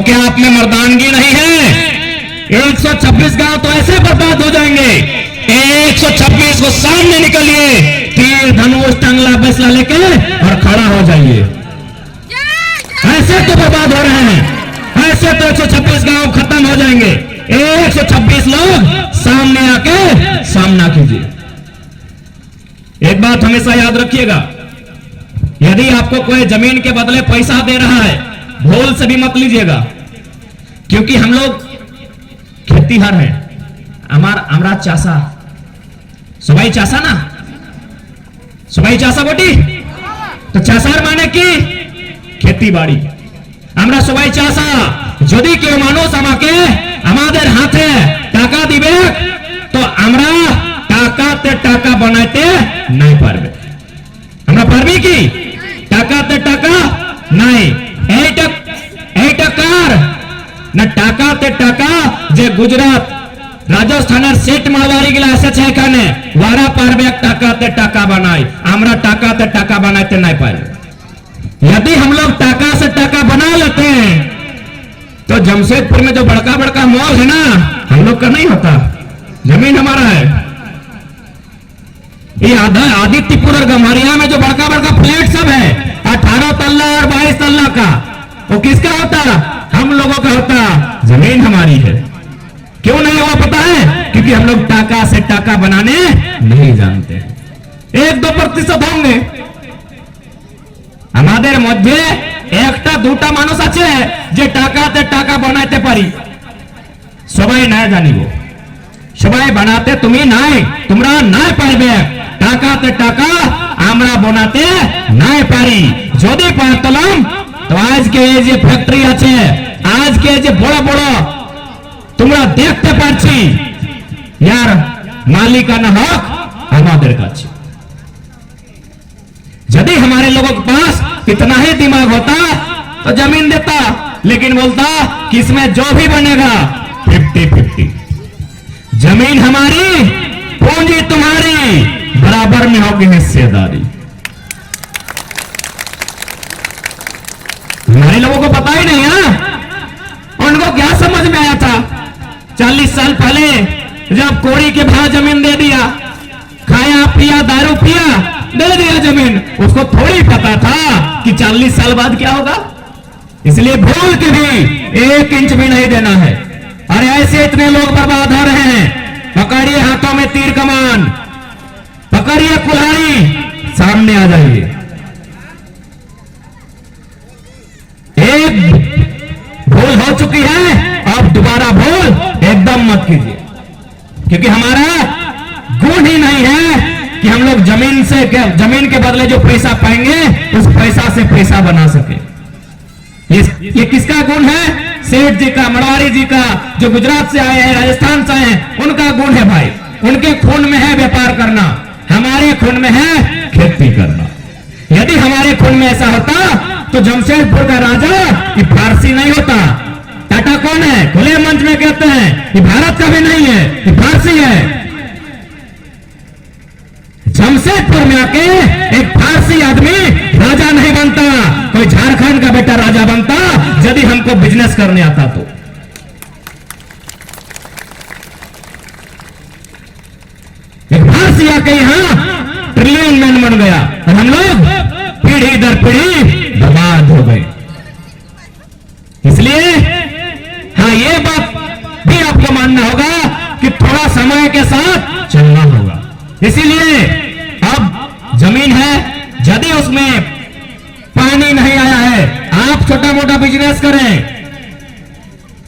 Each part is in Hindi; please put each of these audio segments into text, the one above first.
क्या आप में मर्दानगी नहीं है? 126 गांव तो ऐसे बर्बाद हो जाएंगे। 126 को सामने निकलिए, तीर धनुष टंगला फैसला लेके और खड़ा हो जाइए। ऐसे तो बर्बाद हो रहे हैं, ऐसे तो 126 गांव खत्म हो जाएंगे। 126 लोग सामने आके सामना कीजिए। एक बात हमेशा याद रखिएगा, यदि आपको कोई जमीन के बदले पैसा दे रहा है, भूल से भी मत लीजिएगा, क्योंकि हम लोग खेतीहर हैं। हमारा चासा सुबाई चासा ना, सुबाई चासा बोटी तो चासार माने की खेती बाड़ी। আমরা সবাই চাষা, যদি কেউ মানুষ আমাকে আমাদের হাতে টাকা দিবে তো আমরা টাকাতে টাকা বানাইতে নাই পারবে। আমরা পারবি কি? টাকাতে টাকা নাই। এইটা কার না? টাকাতে টাকা যে গুজরাট রাজস্থানের সেট মালবাড়ি গুলা এসেছে এখানে, ওরা পারবে টাকাতে টাকা বানাই, আমরা টাকাতে টাকা বানাইতে নাই পারবে। यदि हम लोग टाका से टाका बना लेते हैं तो जमशेदपुर में जो बड़का बड़का मॉल है ना, हम लोग का नहीं होता, जमीन हमारा है। ये आदित्यपुर और गम्हरिया में जो बड़का बड़का फ्लैट सब है 18 तल्ला और 22 तल्ला का, वो किसका होता? हम लोगों का होता। जमीन हमारी है। क्यों नहीं हुआ पता है? क्योंकि हम लोग टाका से टाका बनाने नहीं जानते। 1-2% होंगे আমাদের মধ্যে, একটা দুটা মানুষ আছে যে টাকাতে টাকা বানাইতে পারি। সবাই না জানিব, সবাই বানাতে তুমি নাই, তোমরা নাই পারবে। টাকাতে টাকা আমরা বানাতে নাই পারি। যদি পারতাম তো আজকে এই যে ফ্যাক্টরি আছে, আজকে যে বড় বড় তোমরা দেখতে পাচ্ছি, यार মালিকানা হক আমাদের কাছে। यदि हमारे लोगों के पास इतना ही दिमाग होता तो जमीन देता, लेकिन बोलता कि इसमें जो भी बनेगा 50-50, जमीन हमारी, पूंजी तुम्हारी, बराबर में होगी हिस्सेदारी। हमारे लोगों को पता ही नहीं है। उनको क्या समझ में आया था 40 साल पहले जब कोड़ी के भाव जमीन दे दिया, खाया पिया दारू पिया, दे दिया जमीन। उसको थोड़ी पता था कि 40 साल बाद क्या होगा। इसलिए भूल के भी 1 इंच भी नहीं देना है। अरे ऐसे इतने लोग बर्बाद हो रहे हैं। पकड़िए हाथों में तीर कमान, पकड़िए कुल्हाड़ी, सामने आ जाइए। एक भूल हो चुकी है, अब दोबारा भूल एकदम मत कीजिए, क्योंकि हमारा गुण ही नहीं है कि हम लोग जमीन के बदले जो पैसा पाएंगे उस पैसा से पैसा बना सके। ये किसका गुण है? सेठ जी का, मड़वारी जी का, जो गुजरात से आए हैं, राजस्थान से आए हैं, उनका गुण है भाई। उनके खून में है व्यापार करना, हमारे खून में है खेती करना। यदि हमारे खून में ऐसा होता तो जमशेदपुर का राजा ये फारसी नहीं होता। टाटा कौन है? खुले मंच में कहते हैं ये भारत का भी नहीं है, ये फारसी है। जमशेदपुर में आके एक फारसी आदमी राजा नहीं बनता, कोई झारखंड का बेटा राजा बनता, यदि हमको बिजनेस करने आता तो। एक फारसी आके यहां ट्रिलियन मैन बन गया और हम लोग पीढ़ी दर पीढ़ी बर्बाद हो गए। इसलिए हाँ, ये बात भी आपको मानना होगा कि थोड़ा समय के साथ चलना होगा। इसीलिए अब जमीन है, यदि उसमें पानी नहीं आया है, आप छोटा मोटा बिजनेस करें,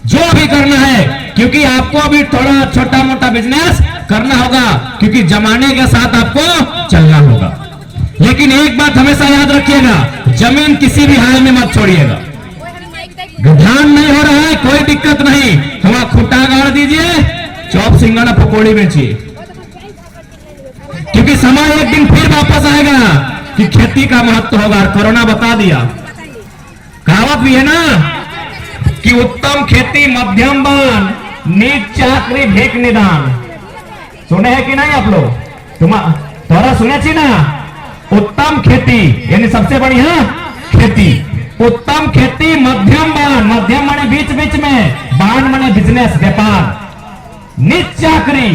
जो भी करना है, क्योंकि आपको अभी थोड़ा छोटा मोटा बिजनेस करना होगा, क्योंकि जमाने के साथ आपको चलना होगा। लेकिन एक बात हमेशा याद रखिएगा, जमीन किसी भी हाल में मत छोड़िएगा। धान नहीं हो रहा है, कोई दिक्कत नहीं, वहां खुट्टा गाड़ दीजिए, चौप सिंगाड़ा पकौड़ी बेचिए, क्योंकि समय एक दिन फिर वापस आएगा कि खेती का महत्व होगा। कोरोना बता दिया, कहावत भी है ना कि उत्तम खेती मध्यम बन, नीच चाकरी भेक निदान। सुने हैं कि नहीं आप लोग? तुम्हारा सुने छी ना? उत्तम खेती यानी सबसे बढ़िया खेती, उत्तम खेती मध्यम बन, मध्यम माने बीच बीच में बाण मने बिजनेस व्यापार, निज चाकरी,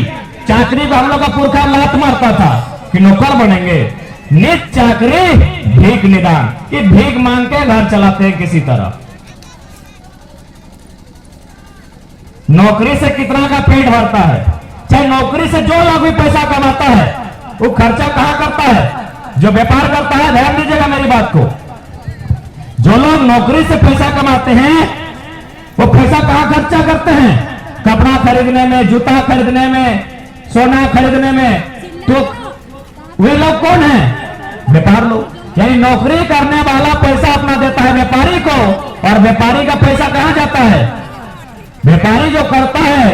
चाकरी को हम लोग का पुरखा लात मारता था कि नौकर बनेंगे, निज चाकरी भीख निदान, ये भीख मांग के घर चलाते हैं किसी तरह। नौकरी से कितना का पेट भरता है, चाहे नौकरी से जो लोग भी पैसा कमाता है वो खर्चा कहां करता है, जो व्यापार करता है। ध्यान दीजिएगा मेरी बात को, जो लोग नौकरी से पैसा कमाते हैं वो पैसा कहां खर्चा करते हैं, कपड़ा खरीदने में, जूता खरीदने में, सोना खरीदने में। तो वे लोग कौन है, व्यापार लोग। यानी नौकरी करने वाला पैसा अपना देता है व्यापारी को, और व्यापारी का पैसा कहां जाता है, व्यापारी जो करता है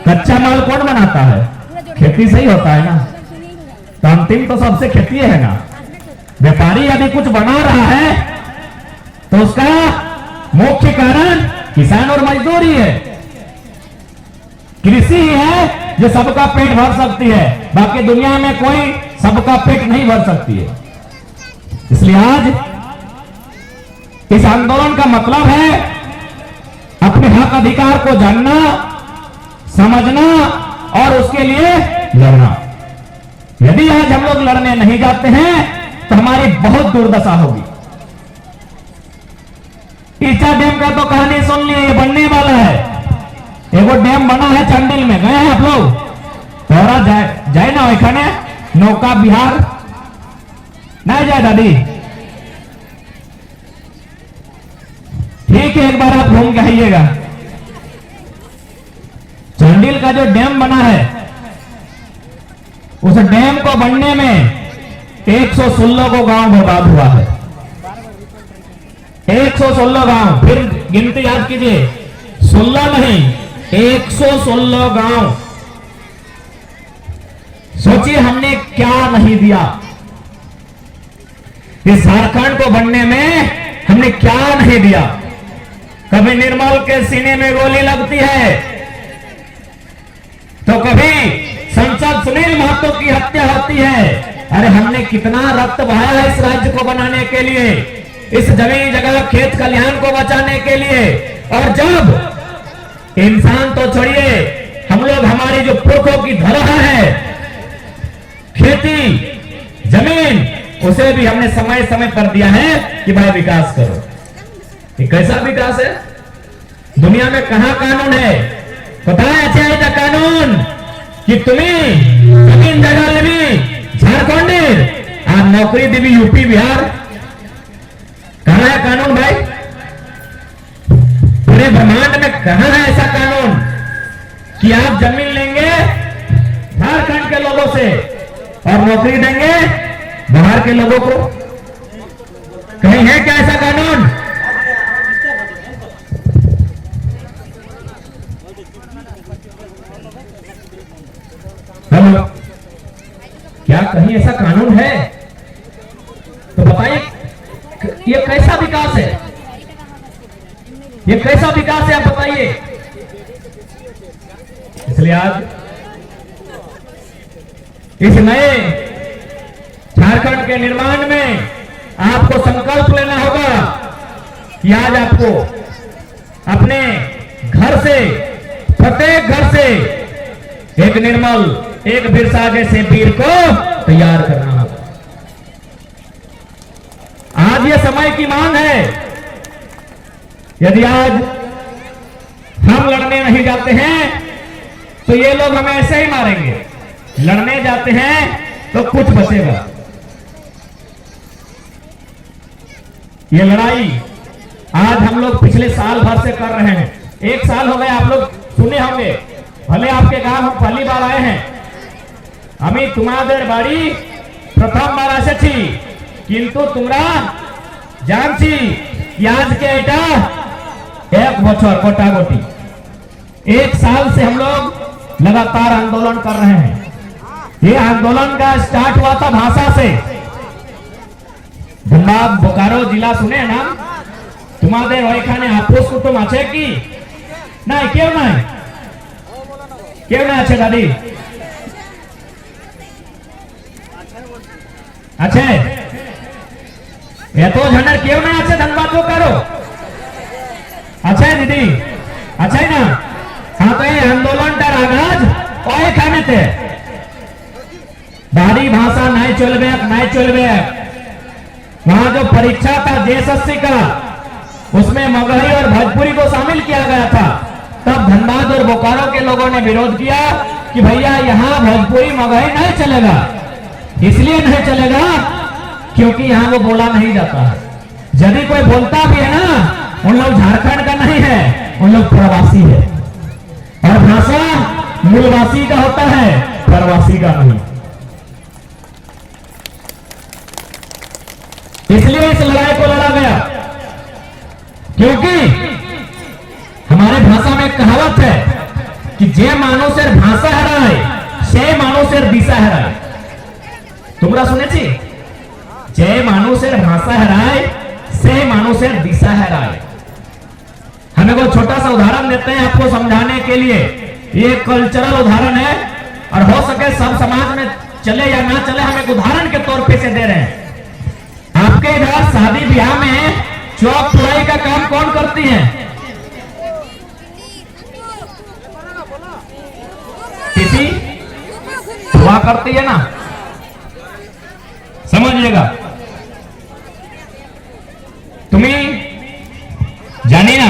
कच्चा माल कौन बनाता है, खेती से ही होता है ना, तो अंतिम तो सबसे खेती है ना। व्यापारी यदि कुछ बना रहा है तो उसका मुख्य कारण किसान और मजदूर ही है, कृषि ही है जो सबका पेट भर सकती है, बाकी दुनिया में कोई सबका पेट नहीं भर सकती है। इसलिए आज इस आंदोलन का मतलब है अपने हक अधिकार को जानना, समझना और उसके लिए लड़ना। यदि आज हम लोग लड़ने नहीं जाते हैं तो हमारी बहुत दुर्दशा होगी। ईचा डैम का तो कहानी सुन ली, ये बनने वाला है, एगो डैम बना है चंडिल में, गए हैं आप लोग, तोरा जाए ना वैखाने नौका बिहार नहीं जाए दादी, ठीक है एक बार आप घूम के आइएगा। चंडिल का जो डैम बना है उस डैम को बनने में 116 को गांव बर्बाद हुआ है, 116 गांव, फिर गिनती याद कीजिए, 16 नहीं 116 गांव। सोचिए हमने क्या नहीं दिया, इस झारखंड को बनने में हमने क्या नहीं दिया। कभी निर्मल के सीने में गोली लगती है तो कभी संसद सुनील महतो की हत्या होती है। अरे हमने कितना रक्त बहाया है इस राज्य को बनाने के लिए, इस जमीन जगह खेत खलिहान को बचाने के लिए। और जब इंसान तो छोड़िए, हम लोग हमारी जो पुरखों की धरोहर है खेती जमीन, उसे भी हमने समय समय पर दिया है कि भाई विकास करो। ये कैसा विकास है, दुनिया में कहां कानून है, पता है अच्छा है कानून कि तुम्हें जमीन जगह लेवी झारखंड आज नौकरी देवी यूपी बिहार, कहां है कानून भाई, पूरे ब्रह्मांड में कहां है ऐसा कानून कि आप जमीन लेंगे झारखंड के लोगों से और नौकरी देंगे बाहर के लोगों को, कहीं है क्या ऐसा कानून? हेलो, क्या कहीं ऐसा कानून है? तो बताइए ये कैसा विकास है, ये कैसा विकास है आप बताइए। इसलिए आज इस नए झारखंड के निर्माण में आपको संकल्प लेना होगा कि आज आपको अपने घर से, प्रत्येक घर से एक निर्मल, एक बिरसा जैसे वीर को तैयार करना होगा। आज ये समय की मांग है, यदि आज हम लड़ने नहीं जाते हैं तो ये लोग हमें ऐसे ही मारेंगे, लड़ने जाते हैं तो कुछ बचेगा। ये लड़ाई आज हम लोग पिछले साल भर से कर रहे हैं, 1 साल हो गए, आप लोग सुने होंगे, भले आपके गांव हम पहली बार आए हैं, আমি তোমাদের বাড়ি প্রথমবার এসেছি, কিন্তু তোমরা জানছি कि आज के এটা 1 বছর गोटागोटी 1 साल से हम लोग लगातार आंदोलन कर रहे हैं। ये आंदोलन का स्टार्ट हुआ था भाषा से, धनबाद बोकारो जिला सुने नाम, तुम्हारे ওইখানে আপোষ কুটুম আছে কি? নাই, কেউ নাই, কেউ না আছে দাদি? আছে এত জনের কেউ না আছে ধনবাদ बोकारो? আছে দিদি? अच्छा है ना। हाँ तो ये आंदोलनटार आगाज कय खाने थे दादी भाषा नहीं चलबे। वहां जो परीक्षा था जेएसएससी का उसमें मगही और भोजपुरी को शामिल किया गया था। तब धनबाद और बोकारो के लोगों ने विरोध किया कि भैया यहाँ भोजपुरी मगही नहीं चलेगा। इसलिए नहीं चलेगा क्योंकि यहाँ वो बोला नहीं जाता है। यदि कोई बोलता भी है ना उन लोग झारखंड का नहीं है, उन लोग प्रवासी है और भाषा मूलवासी का होता है, प्रवासी का नहीं। इसलिए इस लड़ाई को लड़ा गया क्योंकि हमारे भाषा में कहावत है कि जे मानुषेर भाषा हराए से मानुषेर दिशा हराए। তোমরা শুনেছি যে মানুষের ভাষা हराए से मानुषेर दिशा हराए। हमें को छोटा सा उदाहरण देते हैं आपको समझाने के लिए। ये कल्चरल उदाहरण है और हो सके सब समाज में चले या ना चले, हम एक उदाहरण के तौर पे से दे रहे हैं। आपके इधर शादी ब्याह में चौक पुराई का काम कौन करती है? किसी हुआ करती है ना, समझिएगा। तुम्हें जानी ना